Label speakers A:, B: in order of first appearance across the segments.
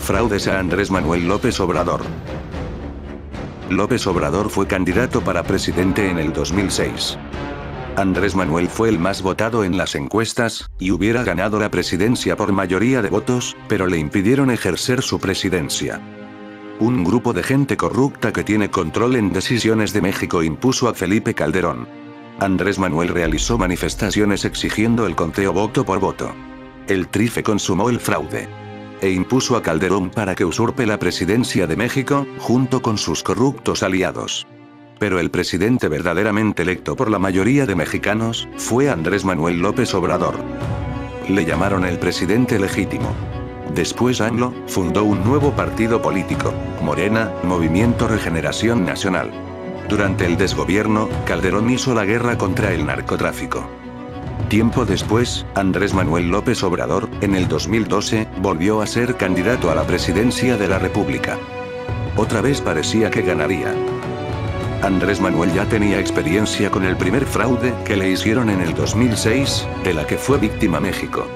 A: fraudes a Andrés Manuel López Obrador. López Obrador fue candidato para presidente en el 2006. Andrés Manuel fue el más votado en las encuestas, y hubiera ganado la presidencia por mayoría de votos, pero le impidieron ejercer su presidencia. Un grupo de gente corrupta que tiene control en decisiones de México impuso a Felipe Calderón. Andrés Manuel realizó manifestaciones exigiendo el conteo voto por voto. El TRIFE consumó el fraude e impuso a Calderón para que usurpe la presidencia de México, junto con sus corruptos aliados. Pero el presidente verdaderamente electo por la mayoría de mexicanos, fue Andrés Manuel López Obrador. Le llamaron el presidente legítimo. Después AMLO fundó un nuevo partido político, Morena, Movimiento Regeneración Nacional. Durante el desgobierno, Calderón hizo la guerra contra el narcotráfico. Tiempo después, Andrés Manuel López Obrador, en el 2012, volvió a ser candidato a la presidencia de la República. Otra vez parecía que ganaría. Andrés Manuel ya tenía experiencia con el primer fraude que le hicieron en el 2006, de la que fue víctima México.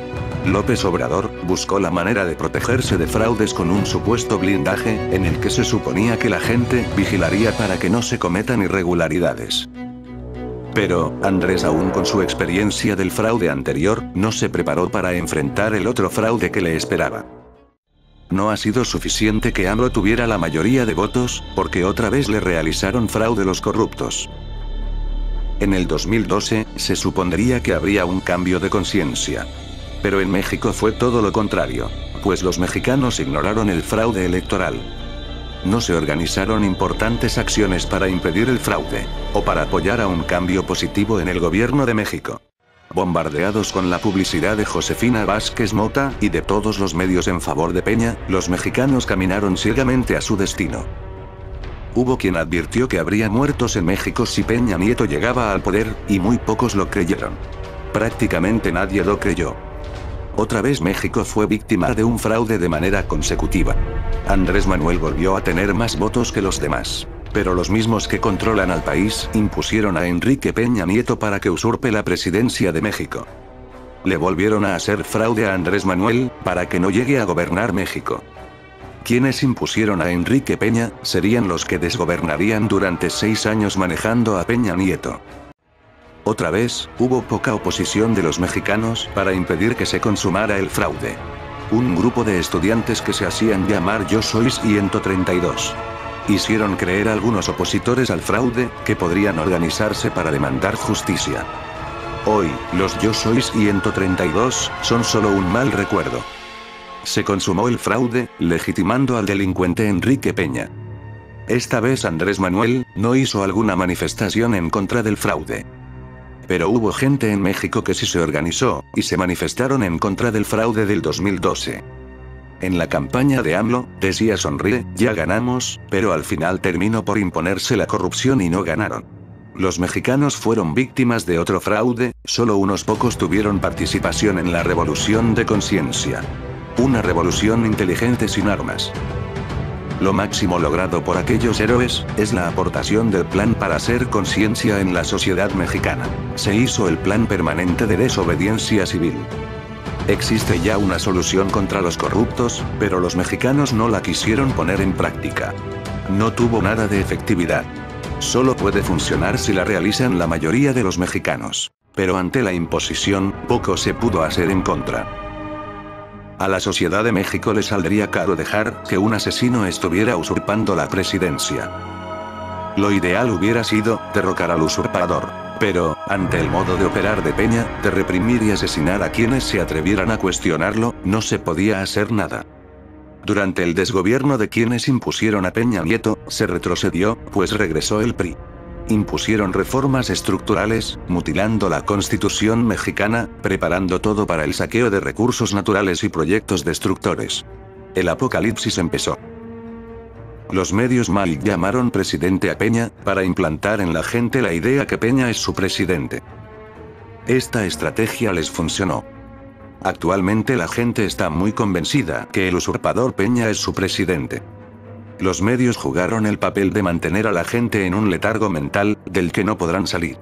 A: López Obrador buscó la manera de protegerse de fraudes con un supuesto blindaje, en el que se suponía que la gente vigilaría para que no se cometan irregularidades. Pero, Andrés, aún con su experiencia del fraude anterior, no se preparó para enfrentar el otro fraude que le esperaba. No ha sido suficiente que AMLO tuviera la mayoría de votos, porque otra vez le realizaron fraude los corruptos. En el 2012, se supondría que habría un cambio de conciencia. Pero en México fue todo lo contrario, pues los mexicanos ignoraron el fraude electoral. No se organizaron importantes acciones para impedir el fraude, o para apoyar a un cambio positivo en el gobierno de México. Bombardeados con la publicidad de Josefina Vázquez Mota, y de todos los medios en favor de Peña, los mexicanos caminaron ciegamente a su destino. Hubo quien advirtió que habría muertos en México si Peña Nieto llegaba al poder, y muy pocos lo creyeron. Prácticamente nadie lo creyó. Otra vez México fue víctima de un fraude de manera consecutiva. Andrés Manuel volvió a tener más votos que los demás. Pero los mismos que controlan al país impusieron a Enrique Peña Nieto para que usurpe la presidencia de México. Le volvieron a hacer fraude a Andrés Manuel, para que no llegue a gobernar México. Quienes impusieron a Enrique Peña, serían los que desgobernarían durante 6 años manejando a Peña Nieto. Otra vez, hubo poca oposición de los mexicanos para impedir que se consumara el fraude. Un grupo de estudiantes que se hacían llamar Yo Soy 132. Hicieron creer a algunos opositores al fraude, que podrían organizarse para demandar justicia. Hoy, los Yo Soy 132, son solo un mal recuerdo. Se consumó el fraude, legitimando al delincuente Enrique Peña. Esta vez Andrés Manuel no hizo alguna manifestación en contra del fraude. Pero hubo gente en México que sí se organizó, y se manifestaron en contra del fraude del 2012. En la campaña de AMLO, decía sonríe, ya ganamos, pero al final terminó por imponerse la corrupción y no ganaron. Los mexicanos fueron víctimas de otro fraude, solo unos pocos tuvieron participación en la revolución de conciencia. Una revolución inteligente sin armas. Lo máximo logrado por aquellos héroes, es la aportación del plan para hacer conciencia en la sociedad mexicana. Se hizo el plan permanente de desobediencia civil. Existe ya una solución contra los corruptos, pero los mexicanos no la quisieron poner en práctica. No tuvo nada de efectividad. Solo puede funcionar si la realizan la mayoría de los mexicanos. Pero ante la imposición, poco se pudo hacer en contra. A la sociedad de México le saldría caro dejar que un asesino estuviera usurpando la presidencia. Lo ideal hubiera sido derrocar al usurpador. Pero, ante el modo de operar de Peña, de reprimir y asesinar a quienes se atrevieran a cuestionarlo, no se podía hacer nada. Durante el desgobierno de quienes impusieron a Peña Nieto, se retrocedió, pues regresó el PRI. Impusieron reformas estructurales, mutilando la Constitución mexicana, preparando todo para el saqueo de recursos naturales y proyectos destructores. El apocalipsis empezó. Los medios mal llamaron presidente a Peña, para implantar en la gente la idea que Peña es su presidente. Esta estrategia les funcionó. Actualmente la gente está muy convencida que el usurpador Peña es su presidente. Los medios jugaron el papel de mantener a la gente en un letargo mental, del que no podrán salir.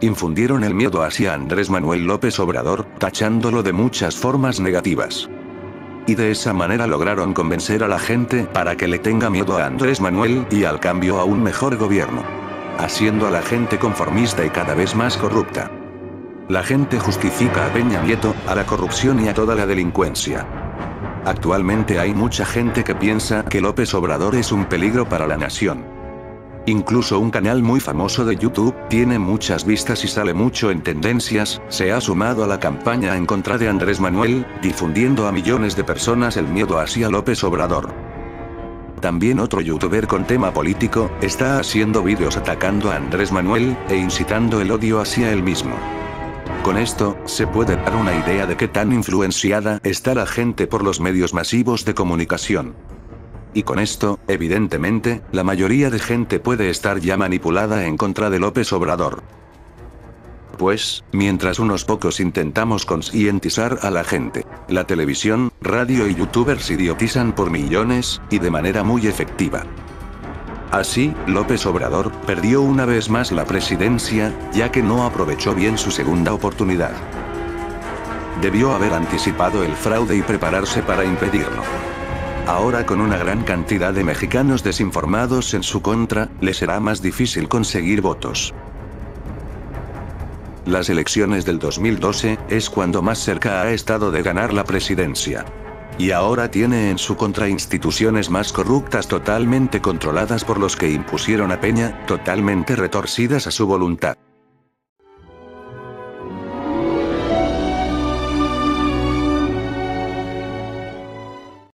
A: Infundieron el miedo hacia Andrés Manuel López Obrador, tachándolo de muchas formas negativas. Y de esa manera lograron convencer a la gente para que le tenga miedo a Andrés Manuel y al cambio a un mejor gobierno. Haciendo a la gente conformista y cada vez más corrupta. La gente justifica a Peña Nieto, a la corrupción y a toda la delincuencia. Actualmente hay mucha gente que piensa que López Obrador es un peligro para la nación. Incluso un canal muy famoso de YouTube, tiene muchas vistas y sale mucho en tendencias, se ha sumado a la campaña en contra de Andrés Manuel, difundiendo a millones de personas el miedo hacia López Obrador. También otro youtuber con tema político, está haciendo vídeos atacando a Andrés Manuel, e incitando el odio hacia él mismo. Con esto, se puede dar una idea de qué tan influenciada está la gente por los medios masivos de comunicación. Y con esto, evidentemente, la mayoría de gente puede estar ya manipulada en contra de López Obrador. Pues, mientras unos pocos intentamos concientizar a la gente, la televisión, radio y youtubers idiotizan por millones, y de manera muy efectiva. Así, López Obrador perdió una vez más la presidencia, ya que no aprovechó bien su segunda oportunidad. Debió haber anticipado el fraude y prepararse para impedirlo. Ahora, con una gran cantidad de mexicanos desinformados en su contra, le será más difícil conseguir votos. Las elecciones del 2012 es cuando más cerca ha estado de ganar la presidencia. Y ahora tiene en su contra instituciones más corruptas totalmente controladas por los que impusieron a Peña, totalmente retorcidas a su voluntad.